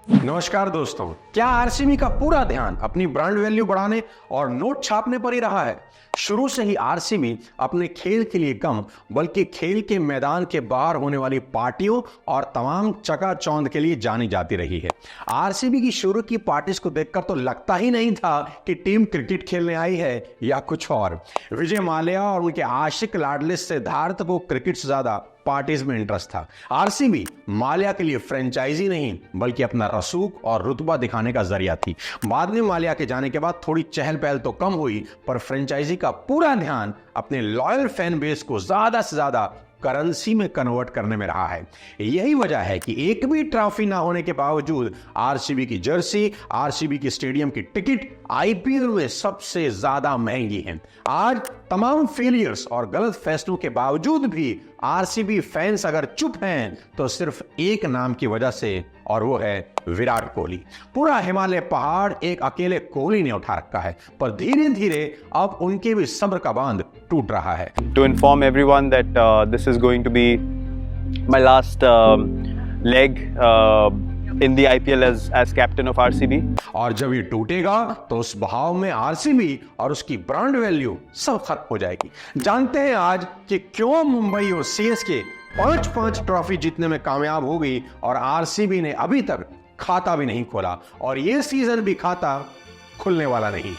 नमस्कार दोस्तों, क्या आरसीबी का पूरा ध्यान अपनी ब्रांड वैल्यू बढ़ाने और नोट छापने पर ही रहा है? शुरू से ही आरसीबी अपने खेल के लिए कम बल्कि खेल के मैदान के बाहर होने वाली पार्टियों और तमाम चकाचौंध के लिए जानी जाती रही है। आरसीबी की शुरू की पार्टीज को देखकर तो लगता ही नहीं था कि टीम क्रिकेट खेलने आई है या कुछ और। विजय माल्या और उनके आशिक लाडले सिद्धार्थ को क्रिकेट से ज्यादा पार्टीज में इंटरेस्ट था। आरसीबी माल्या के लिए फ्रेंचाइजी नहीं बल्कि अपना रसूख और रुतबा दिखाने का जरिया थी। बाद में माल्या के जाने के बाद थोड़ी चहल पहल तो कम हुई, पर फ्रेंचाइजी का पूरा ध्यान अपने लॉयल फैन बेस को ज्यादा से ज्यादा करेंसी में कन्वर्ट करने में रहा है। यही वजह है कि एक भी ट्रॉफी ना होने के बावजूद आरसीबी की जर्सी, आरसीबी की स्टेडियम की टिकट आईपीएल में सबसे ज्यादा महंगी है। आज तमाम फेलियर्स और गलत फैसलों के बावजूद भी आरसीबी फैंस अगर चुप हैं तो सिर्फ एक नाम की वजह से, और वो है विराट कोहली। पूरा हिमालय पहाड़ एक अकेले कोहली ने उठा रखा है, पर धीरे धीरे अब उनके भी सब्र का बांध टूट रहा है। To inform everyone that this is going to be my last leg in the IPL as captain of RCB. और जब ये टूटेगा तो उस बहाव में आरसीबी और उसकी ब्रांड वैल्यू सब खत्म हो जाएगी। जानते हैं आज कि क्यों मुंबई और सीएसके 5-5 ट्रॉफी जीतने में कामयाब हो गई और आरसीबी ने अभी तक खाता भी नहीं खोला, और ये सीजन भी खाता खुलने वाला नहीं।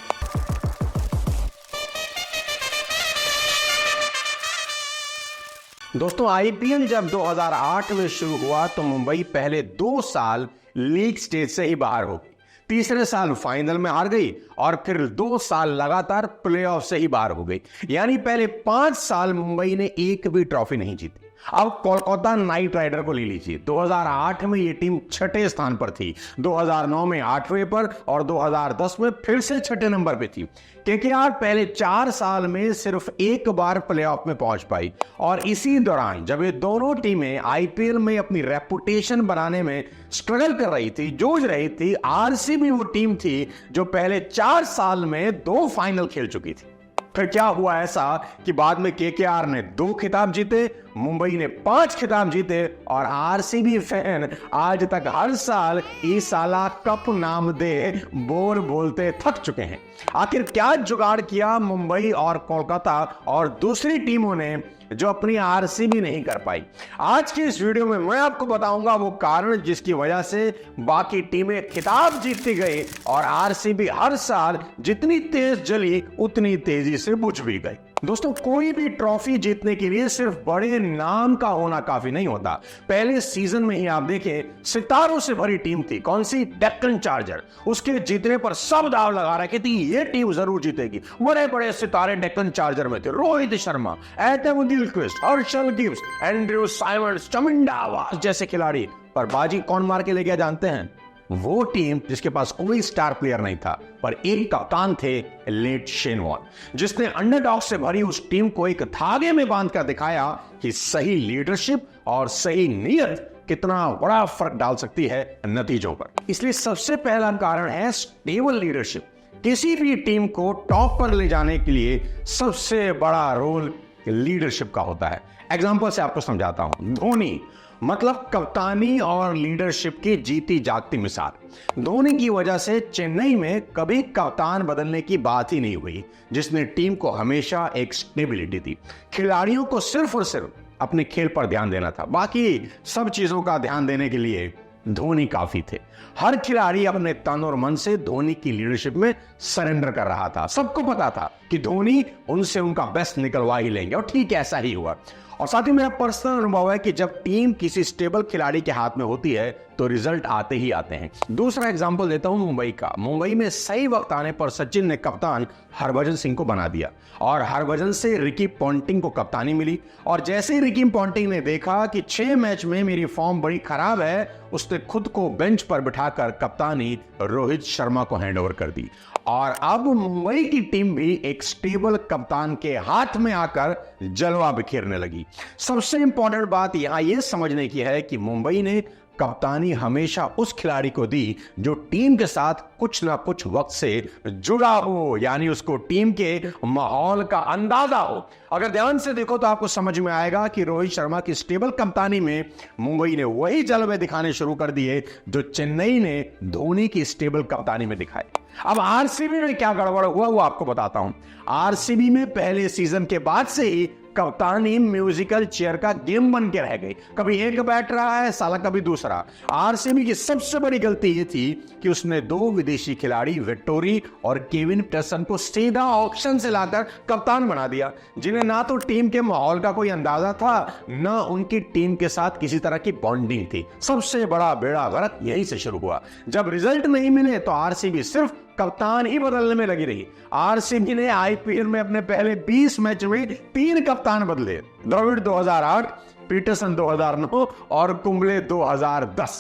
दोस्तों, आईपीएल जब 2008 में शुरू हुआ तो मुंबई पहले 2 साल लीग स्टेज से ही बाहर हो गई, तीसरे साल फाइनल में हार गई और फिर 2 साल लगातार प्लेऑफ से ही बाहर हो गई। यानी पहले 5 साल मुंबई ने एक भी ट्रॉफी नहीं जीती। अब कोलकाता नाइट राइडर को ले लीजिए, 2008 में ये टीम 6ठे स्थान पर थी, 2009 में 8वें पर और 2010 में फिर से 6ठे नंबर पे थी। केकेआर पहले 4 साल में सिर्फ एक बार प्लेऑफ में पहुंच पाई, और इसी दौरान जब ये दोनों टीमें आईपीएल में अपनी रेपुटेशन बनाने में स्ट्रगल कर रही थी, जूझ रही थी, आरसीबी वो टीम थी जो पहले 4 साल में 2 फाइनल खेल चुकी थी। फिर क्या हुआ ऐसा कि बाद में केकेआर ने 2 खिताब जीते, मुंबई ने 5 खिताब जीते, और आरसीबी फैन आज तक हर साल ई साला कप नाम दे बोल बोलते थक चुके हैं। आखिर क्या जुगाड़ किया मुंबई और कोलकाता और दूसरी टीमों ने जो अपनी आरसीबी नहीं कर पाई? आज की इस वीडियो में मैं आपको बताऊंगा वो कारण जिसकी वजह से बाकी टीमें खिताब जीतती गई और आरसीबी हर साल जितनी तेज जली उतनी तेजी से बुझ भी गई। दोस्तों, कोई भी ट्रॉफी जीतने के लिए सिर्फ बड़े नाम का होना काफी नहीं होता। पहले सीजन में ही आप देखें, सितारों से भरी टीम थी। कौन सी? डेक्कन चार्जर। उसके जीतने पर सब दाव लगा रखे थे, ये टीम जरूर जीतेगी। बड़े बड़े सितारे डेक्कन चार्जर में थे, Rohit Sharma, Adam Gilchrist, Herschelle Gibbs, Andrew Symonds, Chaminda वास जैसे खिलाड़ी। पर बाजी कौन मार के ले गया जानते हैं? वो टीम जिसके पास कोई स्टार प्लेयर नहीं था, पर एक कप्तान थे, लेट शेन वॉर्न, जिसने अंडरडॉग से भरी उस टीम को एक धागे में बांधकर दिखाया कि सही लीडरशिप और सही नीयत कितना बड़ा फर्क डाल सकती है नतीजों पर। इसलिए सबसे पहला कारण है स्टेबल लीडरशिप। किसी भी टीम को टॉप पर ले जाने के लिए सबसे बड़ा रोल लीडरशिप का होता है। एग्जांपल से आपको समझाता हूं। धोनी मतलब कप्तानी और लीडरशिप की जीती जागती मिसाल। धोनी की वजह से चेन्नई में कभी कप्तान बदलने की बात ही नहीं हुई, जिसने टीम को हमेशा एक स्टेबिलिटी दी। खिलाड़ियों को सिर्फ और सिर्फ अपने खेल पर ध्यान देना था, बाकी सब चीजों का ध्यान देने के लिए धोनी काफी थे। हर खिलाड़ी अपने तन और मन से धोनी की लीडरशिप में सरेंडर कर रहा था। सबको पता था कि धोनी उनसे उनका बेस्ट निकलवा ही लेंगे, और ठीक ऐसा ही हुआ। और साथ ही मेरा पर्सनल अनुभव है कि जब टीम किसी स्टेबल खिलाड़ी के हाथ में होती है तो रिजल्ट आते ही आते हैं। दूसरा एग्जांपल देता हूं मुंबई का। मुंबई में सही वक्त आने पर सचिन ने कप्तान हरभजन सिंह को बना दिया, और हरभजन से रिकी पॉन्टिंग को कप्तानी मिली। और जैसे ही रिकी पॉन्टिंग ने देखा कि 6 मैच में मेरी फॉर्म बड़ी खराब है, उसने खुद को बेंच पर बिठाकर कप्तानी रोहित शर्मा को हैंड ओवर कर दी, और अब मुंबई की टीम भी एक स्टेबल कप्तान के हाथ में आकर जलवा बिखेरने लगी। सबसे इंपॉर्टेंट बात यहां यह समझने की है कि मुंबई ने कप्तानी हमेशा उस खिलाड़ी को दी जो टीम के साथ कुछ ना कुछ वक्त से जुड़ा हो, यानी उसको टीम के माहौल का अंदाजा हो। अगर ध्यान से देखो तो आपको समझ में आएगा कि रोहित शर्मा की स्टेबल कप्तानी में मुंबई ने वही जलवे दिखाने शुरू कर दिए जो चेन्नई ने धोनी की स्टेबल कप्तानी में दिखाए। अब आरसीबी में क्या गड़बड़ हुआ वो आपको बताता हूं। आरसीबी में पहले सीजन के बाद से ही कप्तानी म्यूजिकल चेयर का गेम बन के रह गई, कभी एक बैठ रहा है साला कभी दूसरा। आरसीबी की सबसे बड़ी गलती यह थी कि उसने 2 विदेशी खिलाड़ी विक्टोरी और केविन पीटरसन को सीधा ऑक्शन से लाकर कप्तान बना दिया, जिन्हें ना तो टीम के माहौल का कोई अंदाजा था ना उनकी टीम के साथ किसी तरह की बॉन्डिंग थी। सबसे बड़ा बेड़ा गर्क यहीं से शुरू हुआ। जब रिजल्ट नहीं मिले तो आरसीबी सिर्फ कप्तान ही बदलने में लगी रही। आरसीबी ने आईपीएल में अपने पहले 20 मैच में 3 कप्तान बदले, द्रविड़ 2008, पीटरसन 2009 और कुंबले 2010।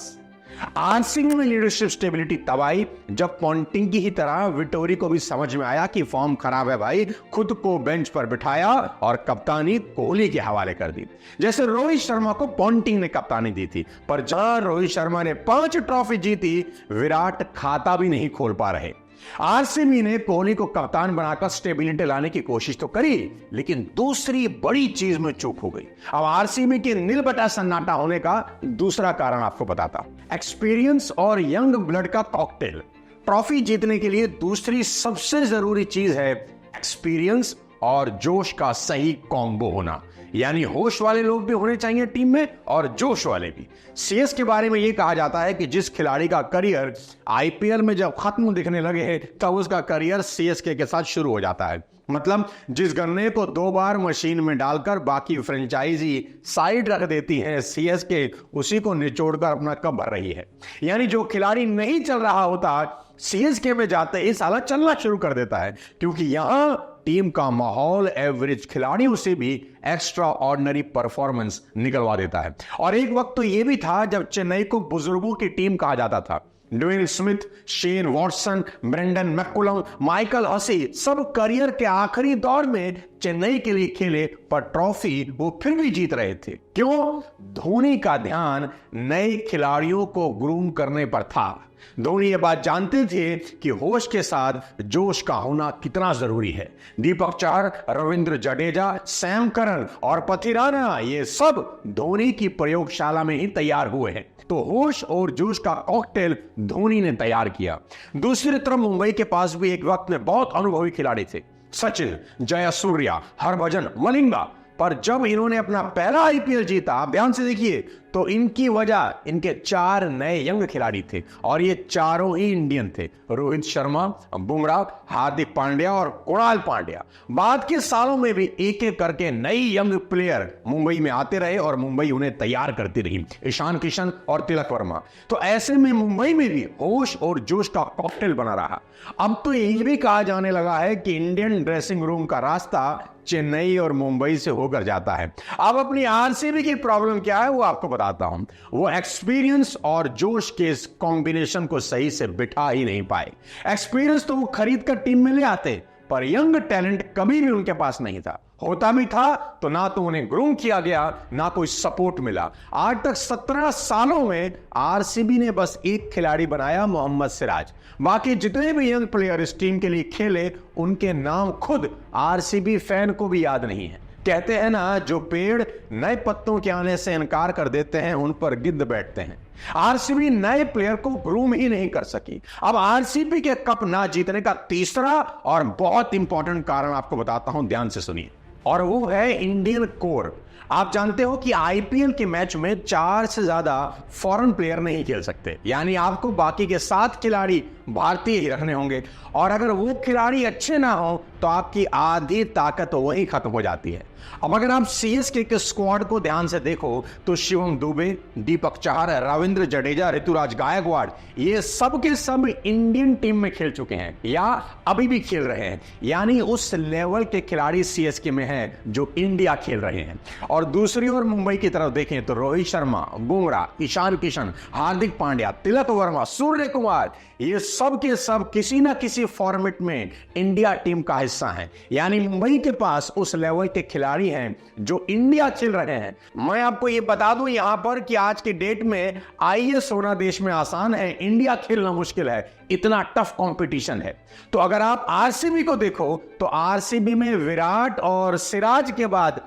आरसीबी में लीडरशिप स्टेबिलिटी तब आई जब पॉन्टिंग की ही तरह विटोरी को भी समझ में आया कि फॉर्म खराब है भाई, खुद को बेंच पर बिठाया और कप्तानी कोहली के हवाले कर दी। जैसे रोहित शर्मा को पॉन्टिंग ने कप्तानी दी थी, पर जहां रोहित शर्मा ने 5 ट्रॉफी जीती, विराट खाता भी नहीं खोल पा रहे। आरसीबी ने कोहली को कप्तान बनाकर स्टेबिलिटी लाने की कोशिश तो करी, लेकिन दूसरी बड़ी चीज में चूक हो गई। अब आरसीबी के नील बटा सन्नाटा होने का दूसरा कारण आपको बताता हूं। एक्सपीरियंस और यंग ब्लड का कॉकटेल। ट्रॉफी जीतने के लिए दूसरी सबसे जरूरी चीज है एक्सपीरियंस और जोश का सही कॉम्बो होना, यानी होश वाले लोग भी होने चाहिए टीम में और जोश वाले भी। सीएस के बारे में यह कहा जाता है कि जिस खिलाड़ी का करियर आईपीएल में जब खत्म दिखने लगे तब उसका करियर सीएसके के साथ शुरू हो जाता है। मतलब जिस गन्ने को 2 बार मशीन में डालकर बाकी फ्रेंचाइजी साइड रख देती है, सीएसके उसी को निचोड़कर अपना कप भर रही है। यानी जो खिलाड़ी नहीं चल रहा होता सीएसके में जाते ही साला चलना शुरू कर देता है, क्योंकि यहां टीम का माहौल एवरेज खिलाड़ियों से भी एक्स्ट्रा ऑर्डिनरी परफॉर्मेंस निकलवा देता है। और एक वक्त तो यह भी था जब चेन्नई को बुजुर्गों की टीम कहा जाता था। Dwayne Smith, Shane Watson, Brendon McCullum, Michael Hussey सब करियर के आखिरी दौर में चेन्नई के लिए खेले, पर ट्रॉफी वो फिर भी जीत रहे थे। क्यों? धोनी का ध्यान नए खिलाड़ियों को ग्रूम करने पर था। धोनी ये बात जानते थे कि होश के साथ जोश का होना कितना जरूरी है। दीपक चहर, रविंद्र जडेजा, सैम करन और पथिराना ये सब धोनी की प्रयोगशाला में ही तैयार हुए हैं। तो होश और जोश का कॉकटेल धोनी ने तैयार किया। दूसरी तरफ मुंबई के पास भी एक वक्त में बहुत अनुभवी खिलाड़ी थे, सचिन, जयसूर्या, हरभजन, मलिंगा। पर जब इन्होंने अपना पहला आईपीएल जीता, आप ध्यान से देखिए, तो इनकी वजह इनके 4 नए यंग खिलाड़ी थे और ये चारों ही इंडियन थे। रोहित शर्मा, बुमराह, हार्दिक पांड्या और कुणाल पांड्या। बाद के सालों में भी एक एक करके नई यंग प्लेयर मुंबई में आते रहे और मुंबई उन्हें तैयार करती रही, ईशान किशन और तिलक वर्मा। तो ऐसे में मुंबई में भी होश और जोश का कॉकटेल बना रहा। अब तो ये भी कहा जाने लगा है कि इंडियन ड्रेसिंग रूम का रास्ता चेन्नई और मुंबई से होकर जाता है। अब अपनी आरसीबी की प्रॉब्लम क्या है वो आपको बताता हूं। वो एक्सपीरियंस और जोश के इस कॉम्बिनेशन को सही से बिठा ही नहीं पाए। एक्सपीरियंस तो वो खरीद कर टीम में ले आते, पर यंग टैलेंट कभी भी उनके पास नहीं था। होता भी था तो ना तो उन्हें ग्रूम किया गया, ना कोई सपोर्ट मिला। आज तक 17 सालों में आरसीबी ने बस एक खिलाड़ी बनाया, मोहम्मद सिराज। बाकी जितने भी यंग प्लेयर इस टीम के लिए खेले, उनके नाम खुद आरसीबी फैन को भी याद नहीं है। कहते हैं ना, जो पेड़ नए पत्तों के आने से इनकार कर देते हैं, उन पर गिद्ध बैठते हैं। आरसीबी नए प्लेयर को ग्रूम ही नहीं कर सकी। अब आरसीबी के कप ना जीतने का तीसरा और बहुत इंपॉर्टेंट कारण आपको बताता हूं, ध्यान से सुनिए, और वो है इंडियन कोर। आप जानते हो कि आईपीएल के मैच में 4 से ज्यादा फॉरेन प्लेयर नहीं खेल सकते, यानी आपको बाकी के 7 खिलाड़ी भारतीय ही रखने होंगे, और अगर वो खिलाड़ी अच्छे ना हो तो आपकी आधी ताकत वहीं खत्म हो जाती है। अब अगर आप सीएसके के स्क्वाड को ध्यान से देखो तो शिवम दुबे, दीपक चहर, रविंद्र जडेजा, ऋतुराज गायकवाड़, ये सब के सब इंडियन टीम में खेल चुके हैं या अभी भी खेल रहे हैं, यानी उस लेवल के खिलाड़ी सीएसके में हैं जो इंडिया खेल रहे हैं। और दूसरी ओर मुंबई की तरफ देखें तो रोहित शर्मा, बुमराह, ईशान किशन, हार्दिक पांड्या, तिलक वर्मा, सूर्य कुमार, ये सब के सब किसी ना किसी फॉर्मेट में इंडिया टीम का हिस्सा हिस्सा हैं। यानी मुंबई के पास उस लेवल के खिलाड़ी हैं जो इंडिया खेल रहे हैं। मैं आपको ये बता दूं यहां पर कि आज के डेट में आईएएस होना देश में आसान है, इंडिया खेलना मुश्किल है, इतना टफ कंपटीशन है। तो अगर आप आरसीबी को देखो तो आरसीबी में विराट और सिराज के बाद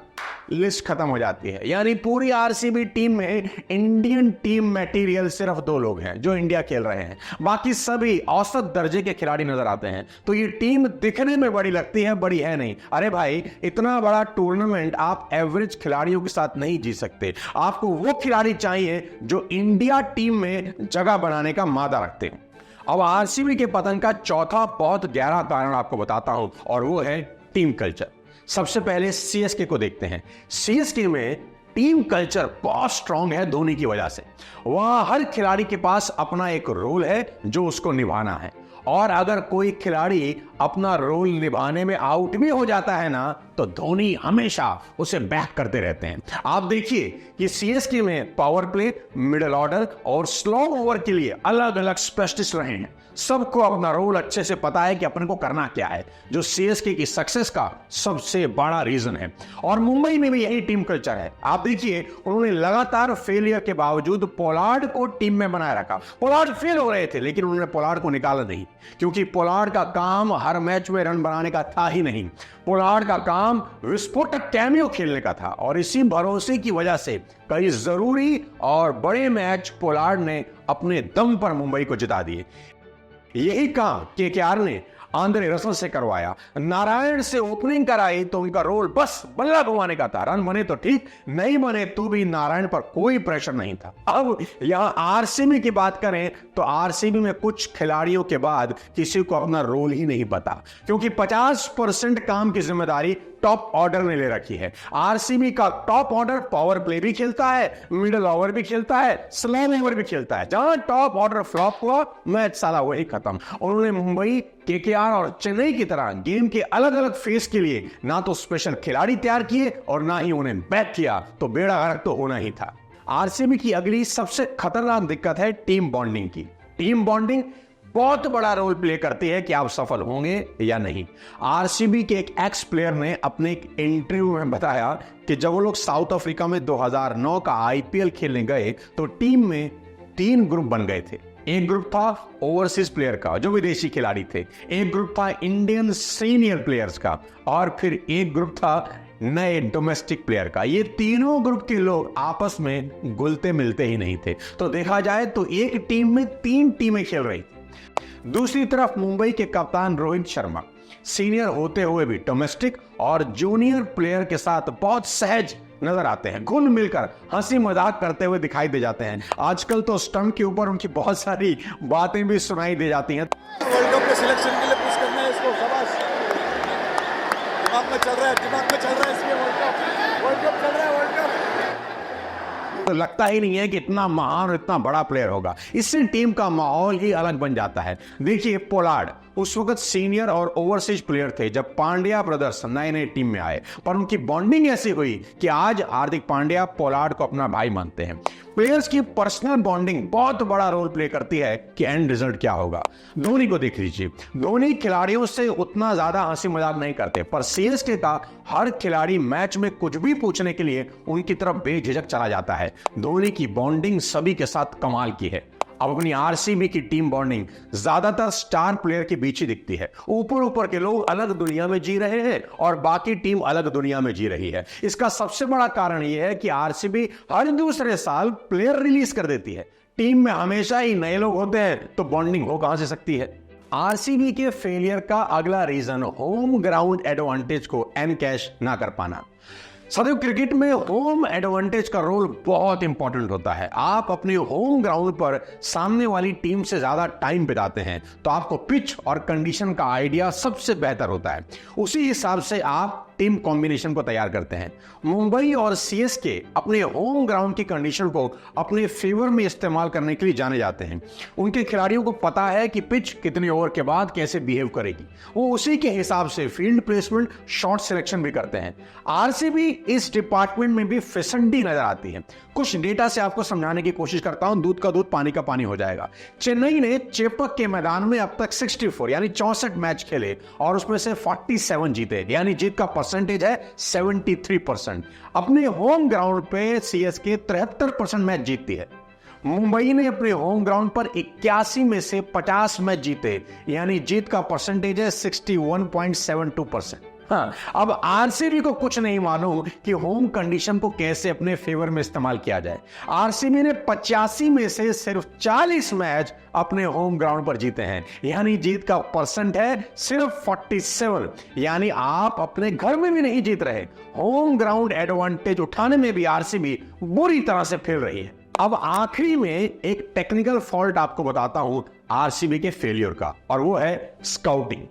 लिस्ट खत्म हो जाती है। यानी पूरी आरसीबी टीम में इंडियन टीम मटेरियल सिर्फ 2 लोग हैं जो इंडिया खेल रहे हैं, बाकी सभी औसत दर्जे के खिलाड़ी नजर आते हैं। तो ये टीम दिखने में बड़ी लगती है, बड़ी है नहीं। अरे भाई, इतना बड़ा टूर्नामेंट आप एवरेज खिलाड़ियों के साथ नहीं जीत सकते। आपको वो खिलाड़ी चाहिए जो इंडिया टीम में जगह बनाने का मादा रखते हैं। अब आरसीबी के पतन का चौथा बहुत गहरा कारण आपको बताता हूं, और वो है टीम कल्चर। सबसे पहले सीएसके को देखते हैं। सीएसके में टीम कल्चर बहुत स्ट्रांग है धोनी की वजह से। वहां हर खिलाड़ी के पास अपना एक रोल है जो उसको निभाना है, और अगर कोई खिलाड़ी अपना रोल निभाने में आउट भी हो जाता है ना, तो धोनी हमेशा उसे बैक करते रहते हैं। आप देखिए कि सीएसके में पावर प्ले, मिडिल ऑर्डर और स्लो ओवर के लिए अलग अलग स्पेशलिस्ट रहे हैं। सबको अपना रोल अच्छे से पता है कि अपन को करना क्या है, जो सीएसके की सक्सेस का सबसे बड़ा रीजन है। और मुंबई में भी यही टीम कल्चर है। आप देखिए, उन्होंने लगातार फेलियर के बावजूद पोलार्ड को टीम में बनाए रखा। पोलार्ड फेल हो रहे थे, लेकिन उन्होंने पोलार्ड को निकाला नहीं, क्योंकि पोलार्ड का काम हर मैच में रन बनाने का था ही नहीं। पोलार्ड का काम विस्फोटक कैमियो खेलने का था, और इसी भरोसे की वजह से कई जरूरी और बड़े मैच पोलार्ड ने अपने दम पर मुंबई को जिता दिए। यही काम केकेआर ने आंद्रे रसल से करवाया। नारायण से ओपनिंग कराई तो उनका रोल बस बल्ला घुमाने का था। रन बने तो ठीक, नहीं बने तो भी नारायण पर कोई प्रेशर नहीं था। अब यहां आरसीबी की बात करें तो आरसीबी में कुछ खिलाड़ियों के बाद किसी को अपना रोल ही नहीं पता, क्योंकि 50% काम की जिम्मेदारी टॉप ऑर्डर ने ले रखी है। आरसीबी का टॉप ऑर्डर पावर प्ले भी खेलता है, मिडिल ओवर भी खेलता है, स्लैम ओवर भी खेलता है। जहां टॉप ऑर्डर फ्लॉप हुआ, मैच साला वही खत्म। उन्होंने मुंबई, केकेआर और चेन्नई की तरह गेम के अलग अलग फेस के लिए ना तो स्पेशल खिलाड़ी तैयार किए और ना ही उन्हें बैक किया, तो बेड़ा गर्क तो होना ही था। आरसीबी की अगली सबसे खतरनाक दिक्कत है टीम बॉन्डिंग की। टीम बॉन्डिंग बहुत बड़ा रोल प्ले करती है कि आप सफल होंगे या नहीं। आरसीबी के एक एक्स प्लेयर ने अपने एक इंटरव्यू में बताया कि जब वो लोग साउथ अफ्रीका में 2009 का आईपीएल खेलने गए तो टीम में 3 ग्रुप बन गए थे। एक ग्रुप था ओवरसीज प्लेयर का जो विदेशी खिलाड़ी थे, एक ग्रुप था इंडियन सीनियर प्लेयर्स का, और फिर एक ग्रुप था नए डोमेस्टिक प्लेयर का। ये तीनों ग्रुप के लोग आपस में घुलते मिलते ही नहीं थे। तो देखा जाए तो एक टीम में 3 टीमें खेल रही थी। दूसरी तरफ मुंबई के कप्तान रोहित शर्मा सीनियर होते हुए भी डोमेस्टिक और जूनियर प्लेयर के साथ बहुत सहज नजर आते हैं, घुल मिलकर हंसी मजाक करते हुए दिखाई दे जाते हैं। आजकल तो स्टंप के ऊपर उनकी बहुत सारी बातें भी सुनाई दे जाती हैं। वर्ल्ड कप के सिलेक्शन के लिए पुश करना है इसको, शाबाश। दिमाग में चल रहा है इसलिए वर्ल्ड कप चल रहा है, वर्ल्ड कप। तो लगता ही नहीं है कि इतना महान और इतना बड़ा प्लेयर होगा। इससे टीम का माहौल ही अलग बन जाता है। देखिए, पोलार्ड उस वक्त सीनियर और ओवरसीज प्लेयर थे जब पांड्या ब्रदर्स नए नए टीम में आए, पर उनकी बॉन्डिंग ऐसी हुई कि आज हार्दिक पांड्या पोलार्ड को अपना भाई मानते हैं। प्लेयर्स की पर्सनल बॉन्डिंग बहुत बड़ा रोल प्ले करती है कि एंड रिजल्ट क्या होगा। धोनी को देख लीजिए, धोनी खिलाड़ियों से उतना ज्यादा हंसी मजाक नहीं करते, पर सीएसके का हर खिलाड़ी मैच में कुछ भी पूछने के लिए उनकी तरफ बेझिझक चला जाता है। धोनी की बॉन्डिंग सभी के साथ कमाल की है। अब अपनी आरसीबी की टीम बॉन्डिंग ज्यादातर स्टार प्लेयर के बीच ही दिखती है। ऊपर ऊपर के लोग अलग दुनिया में जी रहे हैं और बाकी टीम अलग दुनिया में जी रही है। इसका सबसे बड़ा कारण यह है कि आरसीबी हर दूसरे साल प्लेयर रिलीज कर देती है। टीम में हमेशा ही नए लोग होते हैं, तो बॉन्डिंग हो कहां से सकती है। आरसीबी के फेलियर का अगला रीजन होम ग्राउंड एडवांटेज को एनकैश ना कर पाना। सदैव क्रिकेट में होम एडवांटेज का रोल बहुत इंपॉर्टेंट होता है। आप अपने होम ग्राउंड पर सामने वाली टीम से ज्यादा टाइम बिताते हैं तो आपको पिच और कंडीशन का आइडिया सबसे बेहतर होता है। उसी हिसाब से आप टीम कॉम्बिनेशन को तैयार करते हैं। मुंबई और सीएसके अपने होम ग्राउंड की कंडीशन को अपने फेवर में इस्तेमाल करने के लिए जाने जाते हैं। उनके खिलाड़ियों को पता है कि पिच कितने ओवर के बाद कैसे बिहेव करेगी, वो उसी के हिसाब से फील्ड प्लेसमेंट, शॉट सिलेक्शन भी करते हैं। आरसीबी इस डिपार्टमेंट में भी फिसड्डी नजर आती है। कुछ डेटा से आपको समझाने की कोशिश करता हूं, दूध का दूध पानी का पानी हो जाएगा। चेन्नई ने चेपक के मैदान में अब तक 64 यानी 64 मैच खेले और उसमें से 47 जीते, यानी जीत का परसेंटेज है 73%। अपने होम ग्राउंड पे सीएसके 73% मैच जीतती है। मुंबई ने अपने होम ग्राउंड पर 81 में से 50 मैच जीते, यानी जीत का परसेंटेज है 61.72%। हाँ, अब आरसीबी को कुछ नहीं मालूम कि होम कंडीशन को कैसे अपने फेवर में इस्तेमाल किया जाए। आरसीबी ने 85 में से सिर्फ 40 मैच अपने होम ग्राउंड पर जीते हैं, यानी जीत का परसेंट है सिर्फ 47, यानी आप अपने घर में भी नहीं जीत रहे। होम ग्राउंड एडवांटेज उठाने में भी आरसीबी बुरी तरह से फेल रही है। अब आखिरी में एक टेक्निकल फॉल्ट आपको बताता हूं आरसीबी के फेलियर का, और वो है स्काउटिंग।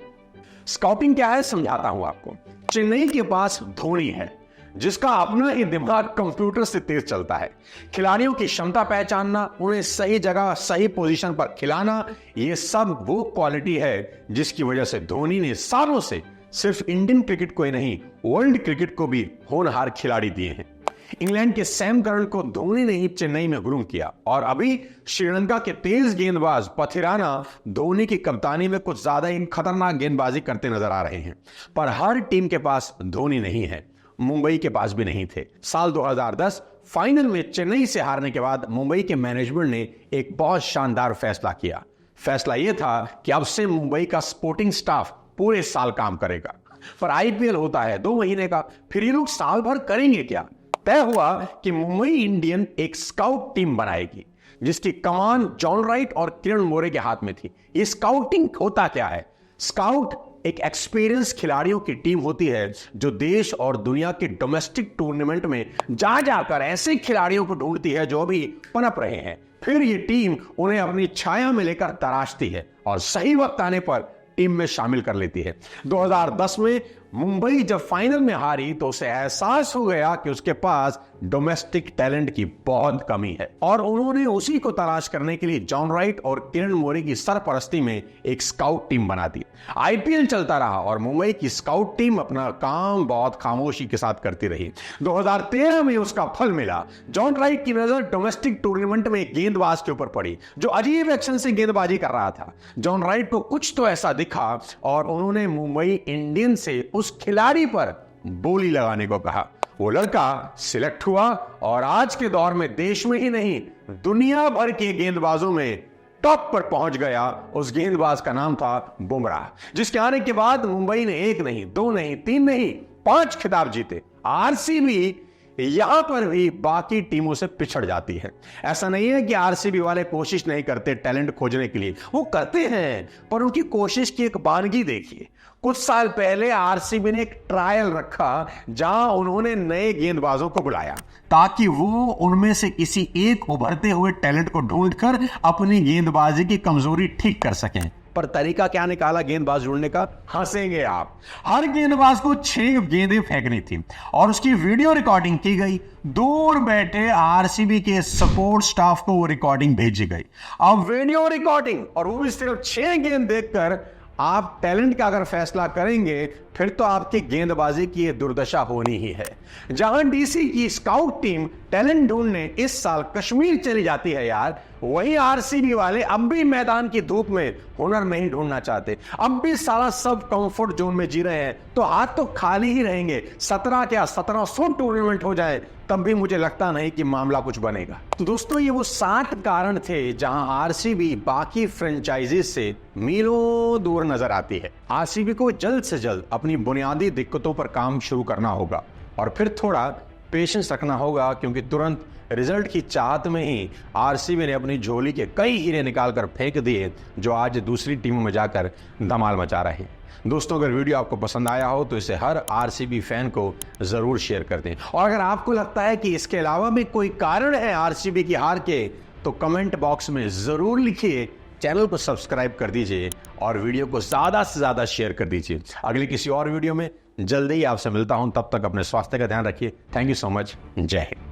स्काउटिंग क्या है समझाता हूं आपको। चेन्नई के पास धोनी है, जिसका अपना ही दिमाग कंप्यूटर से तेज चलता है। खिलाड़ियों की क्षमता पहचानना, उन्हें सही जगह सही पोजीशन पर खिलाना, ये सब वो क्वालिटी है जिसकी वजह से धोनी ने सालों से सिर्फ इंडियन क्रिकेट को ही नहीं, वर्ल्ड क्रिकेट को भी होनहार खिलाड़ी दिए हैं। इंग्लैंड के सैम करन को धोनी ने ही चेन्नई में ग्रूम किया, और अभी श्रीलंका के तेज गेंदबाज पथिराना धोनी की कप्तानी में कुछ ज्यादा ही खतरनाक गेंदबाजी करते नजर आ रहे हैं। पर हर टीम के पास धोनी नहीं है, मुंबई के पास भी नहीं थे। साल 2010 फाइनल में चेन्नई से हारने के बाद मुंबई के मैनेजमेंट ने एक बहुत शानदार फैसला किया। फैसला यह था कि अब से मुंबई का सपोर्टिंग स्टाफ पूरे साल काम करेगा। पर आईपीएल होता है 2 महीने का, फिर ये लोग साल भर करेंगे क्या? तय हुआ कि मुंबई इंडियन एक स्काउट टीम बनाएगी, जिसकी कमान जॉन राइट और किरण मोरे के हाथ में थी। ये स्काउटिंग होता क्या है? स्काउट एक एक्सपीरियंस खिलाड़ियों की टीम होती है जो देश और दुनिया के डोमेस्टिक टूर्नामेंट में जा जाकर ऐसे खिलाड़ियों को ढूंढती है जो अभी पनप रहे हैं। फिर ये टीम उन्हें अपनी छाया में लेकर तराशती है और सही वक्त आने पर टीम में शामिल कर लेती है। 2010 में मुंबई जब फाइनल में हारी तो उसे एहसास हो गया कि उसके पास डोमेस्टिक टैलेंट की बहुत कमी है, और उन्होंने उसी को तलाश करने के लिए जॉन राइट और किरण मोरे की सरपरस्ती में एक स्काउट टीम बना दी। आईपीएल चलता रहा और मुंबई की स्काउट टीम अपना काम बहुत खामोशी के साथ करती रही। 2013 में उसका फल मिला। जॉन राइट की नजर डोमेस्टिक टूर्नामेंट में एक गेंदबाज के ऊपर पड़ी जो अजीब एक्शन से गेंदबाजी कर रहा था। जॉन राइट को कुछ तो ऐसा दिखा और उन्होंने मुंबई इंडियन से उस खिलाड़ी पर बोली लगाने को कहा। वो लड़का सिलेक्ट हुआ और आज के दौर में देश में ही नहीं, दुनिया भर के गेंदबाजों में टॉप पर पहुंच गया। उस गेंदबाज का नाम था बुमराह, जिसके आने के बाद मुंबई ने 1 नहीं, 2 नहीं, 3 नहीं, 5 खिताब जीते। आरसीबी यहां पर भी बाकी टीमों से पिछड़ जाती है। ऐसा नहीं है कि आरसीबी वाले कोशिश नहीं करते टैलेंट खोजने के लिए, वो करते हैं, पर उनकी कोशिश की एक बानगी देखिए। कुछ साल पहले आरसीबी ने एक ट्रायल रखा जहां उन्होंने नए गेंदबाजों को बुलाया ताकि वो उनमें से किसी एक उभरते हुए टैलेंट को ढूंढकर अपनी गेंदबाजी की कमजोरी ठीक कर सकें। पर तरीका क्या निकाला गेंदबाज ढूंढने का? हंसेंगे आप। हर गेंदबाज को 6 गेंदें फेंकनी थी और उसकी वीडियो रिकॉर्डिंग की गई। दूर बैठे आरसीबी के सपोर्ट स्टाफ को वो रिकॉर्डिंग भेजी गई। अब वीडियो रिकॉर्डिंग, और वो भी सिर्फ 6 गेंद देखकर आप टैलेंट का अगर फैसला करेंगे फिर तो आपकी गेंदबाजी की दुर्दशा होनी ही है। जहां डीसी की स्काउट टीम टैलेंट ढूंढने इस साल कश्मीर चली जाती है यार, वहीं आरसीबी वाले अब भी मैदान की धूप में हुनर नहीं ढूंढना चाहते। अब भी सारा सब कंफर्ट जोन में जी रहे हैं, तो हाथ तो खाली ही रहेंगे। 17 क्या 1700 टूर्नामेंट हो जाए तब भी मुझे लगता नहीं कि मामला कुछ बनेगा। तो दोस्तों, ये वो 7 कारण थे जहां आरसीबी बाकी फ्रेंचाइजीज से मीलों दूर नजर आती है। आरसीबी को जल्द से जल्द अपनी बुनियादी दिक्कतों पर काम शुरू करना होगा और फिर थोड़ा पेशेंस रखना होगा, क्योंकि तुरंत रिजल्ट की चाहत में ही आरसीबी ने अपनी झोली के कई हीरे निकालकर फेंक दिए जो आज दूसरी टीमों में जाकर धमाल मचा रहे हैं। दोस्तों, अगर वीडियो आपको पसंद आया हो तो इसे हर आरसीबी फैन को जरूर शेयर कर दें, और अगर आपको लगता है कि इसके अलावा भी कोई कारण है आरसीबी की हार के तो कमेंट बॉक्स में जरूर लिखिए। चैनल को सब्सक्राइब कर दीजिए और वीडियो को ज्यादा से ज्यादा शेयर कर दीजिए। अगली किसी और वीडियो में जल्दी ही आपसे मिलता हूं, तब तक अपने स्वास्थ्य का ध्यान रखिए। Thank you so much. जय हिंद।